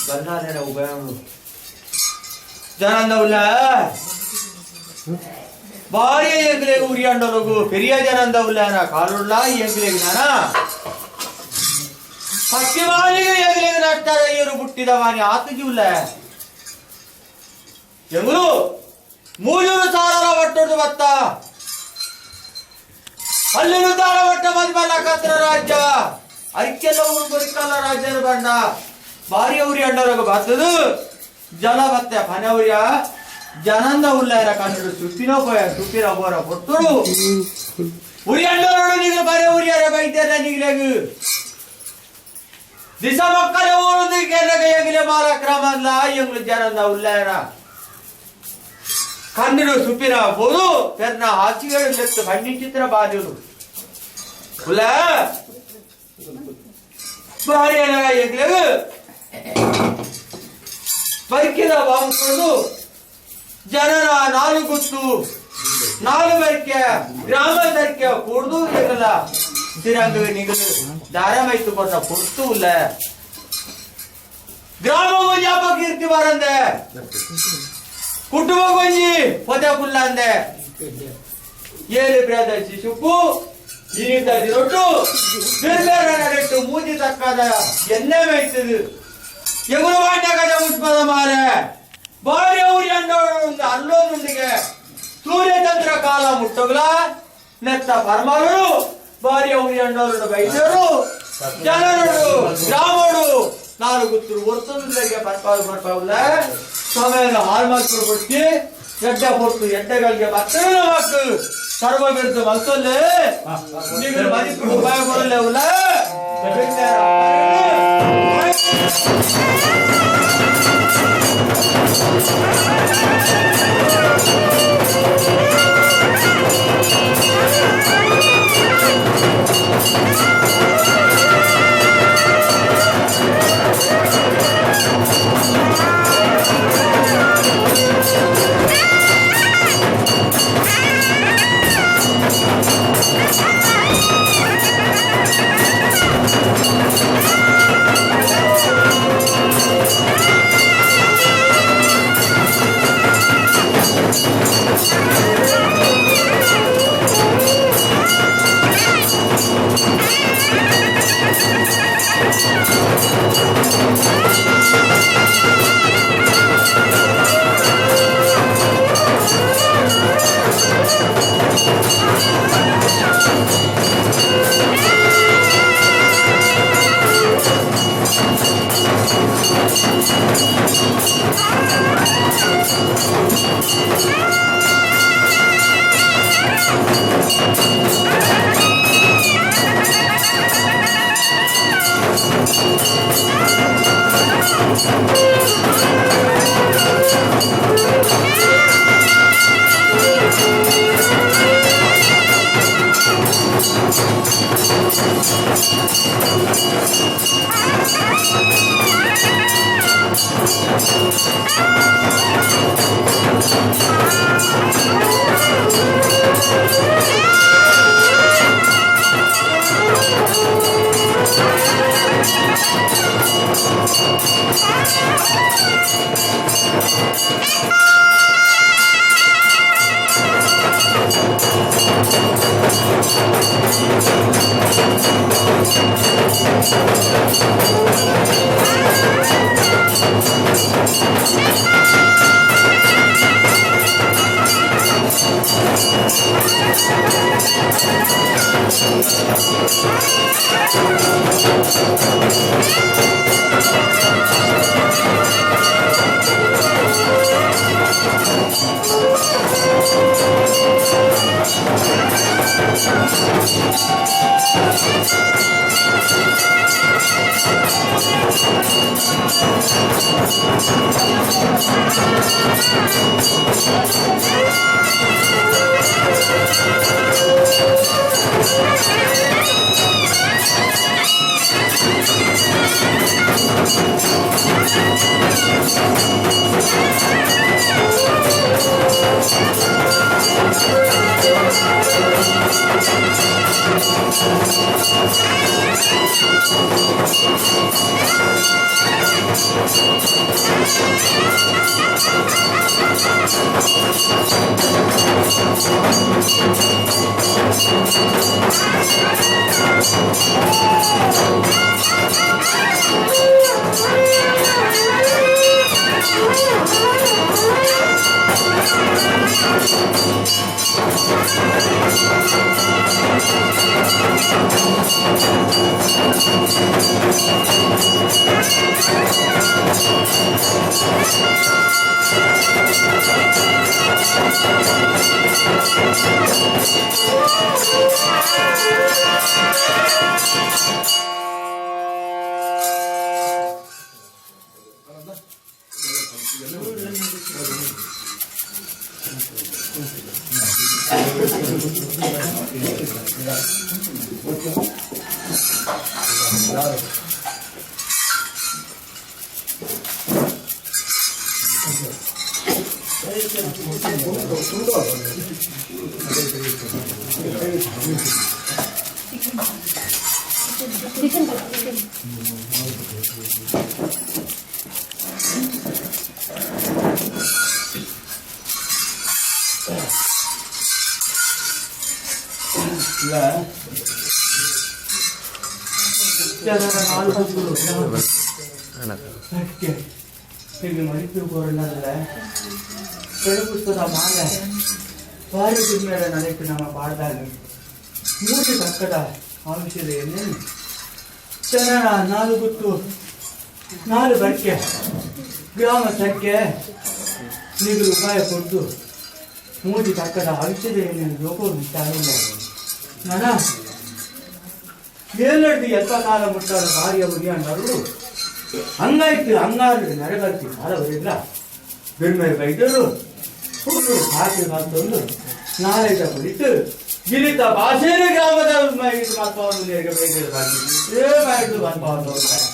ಬಂದಾನೆ ಉಪಯೋಗ ஜனந்தவுல பாரிய எங்களே உரியாண்டோலகு பெரிய ஜனந்தவுல காலுள்ளா எங்களே நானா ಪಶ್ಚಿಮಾನಿಗೆ ಎಗಲಿ ನಟ್ಟಾರ ಇವರು ಹುಟ್ಟಿದವಾನಿ ಆತಗಿಲ್ಲ ಎಂಗಳು ಮೂಜೂರು ಸಾಲರ ಒಟ್ಟೊಡ್ದು ಬತ್ತ ಅಲ್ಲಿನ ದಾರ ಒಟ್ಟ ಮದ್ಮಲ್ಲ ಕತ್ರ ರಾಜ್ಯ ಐಕ್ಯಲ್ಲ ಊರು ಬರಿಕಲ್ಲ ರಾಜ್ಯದ ಬಂಡ ಬಾರಿ ಅವ್ರಿ ಅಂಡವ್ರಾಗ ಬರ್ತದು ಜಲ ಬತ್ತೆ ಫನೆ ಅವ್ರಿಯ ಜನಂದ ಉಳ್ಳಾರ ಕನ್ನಡ ಸುತ್ತಿನೋ ಸುತ್ತಿನ ಬೋರ ಕೊಟ್ಟರು ಉರಿ ಅಂಡೋರು ನೀವು ಬರೇ ಉರಿಯಾರ ಬೈದ್ಯಾರ ನೀಗ್ಲಾಗ ದಿಸ ಮಕ್ಕಳ ಓಡುದು ಕೆಳಗೆ ಮಾರ ಕ್ರಮಲ್ಲ ಎಂಗ್ಳು ಜನಂದ ಉಳ್ಳಾರ ಕನ್ನಡ ಸುಪ್ಪಿನ ಬೋದು ಪೆರ್ನ ಹಾಸಿಗಳು ಲೆತ್ತು ಬಣ್ಣಿ ಚಿತ್ರ ಬಾದಿರು ಉಲ್ಲ ಬಾರಿ ಎಂಗ್ಲಾಗ ಬೈಕಿನ ಬಾಂಕೊಂಡು ಜನರ ನಾಲು ಗೊತ್ತು ನಾಲು ಬರ್ಕೆ ಗ್ರಾಮ ಸರ್ಕೆ ಕೂಡ್ದು ಎಗಲ ಸಿರಂಗ ನಿಗಲು ಧಾರಾವಾಹಿತು ಕೊಟ್ಟ ಕೊಡ್ತು ಇಲ್ಲ ಗ್ರಾಮ ಗೊಂಜಾಪ ಕೀರ್ತಿ ಬಾರಂದೆ ಕುಟುಂಬ ಗೊಂಜಿ ಪೊದೆ ಕುಲ್ಲ ಅಂದೆ ಏಳು ಬ್ರಾದ ಶಿಶುಕು ಇನಿಂದ ರೊಟ್ಟು ಬಿರ್ಬೇರೆಟ್ಟು ಮೂಜಿ ತಕ್ಕದ ಎಣ್ಣೆ ಮೇಯ್ತದು ಎಗುರು ವಾಟ್ಯಾಗದ ಮುಷ್ಪದ ಮಾರೆ ಬಾರಿ ಊರಿ ಅಂಡೋಳು ಅಲ್ಲೋದೊಂದಿಗೆ ಸೂರ್ಯಚಂದ್ರ ಕಾಲ ಮುಟ್ಟೋಗ್ಲ ನೆತ್ತ ಪರಮಾರು ಬಾರಿ ಊರಿ ಅಂಡೋಳು ಬೈದರು ಜನರು ಗ್ರಾಮಗಳು ನಾಲ್ಕು ಗುತ್ತರು ಒರ್ತೊಂದಿಗೆ ಬರ್ಪಾವುಲ್ಲ ಸಮಯದ ಹಾಳು ಮಕ್ಕಳು ಕೊಡ್ತಿ ಎಡ್ಡೆ ಕೊಡ್ತು ಎಡ್ಡೆಗಳಿಗೆ ಮತ್ತೆ ಹಾಕು ಸರ್ವ ಬಿಡ್ತು ಮತ್ತೊಲ್ಲೆ ನೀವು ಮದಿತ್ತು ಉಪಾಯ ಕೊಡಲೇ ಉಲ್ಲ ನಮ್ಮ ಪಾಠದಾಗ ಮೂರು ಕಕ್ಕದ ಆವಿಷಯದಲ್ಲಿ ಜನನ 4 ಗುತ್ತು 4 ಬಕ್ಕೆ ಗ್ರಾಮ ಸಂಖ್ಯೆ ನಿಗಲು ಉಪಾಯ ಕೊಟ್ಟು ಮೂರು ಕಕ್ಕದ ಆವಿಷಯದ ಏನೇನು ಲೋಕ ವಿಚಾರಿಲ್ಲ ನಾನು ಏಳಡ್ದು ಕಾಲ ಮುಟ್ಟಾದ ಭಾರ್ಯ ಉರಿ ಅಣ್ಣರು ಹಂಗಾಯ್ತು ಹಂಗಾರು ನೆರಗಲ್ತಿ ಕಾಲ ಬರಿದ್ರ ಬೆನ್ಮೇಲೆ ಬೈದರು ಹುಡುಗರು ಹಾಕಿ ಮಾತೊಂದು ನಾಳೆದ ಕುರಿತು ಗಿರಿತ ಭಾಷೆಯ ಗ್ರಾಮದ ಮಹತ್ವವನ್ನು ನೆರವೇರಿದ ಮಾಡಿದ್ದು ಮಹತ್ವವನ್ನು ನೋಡ್ತಾರೆ.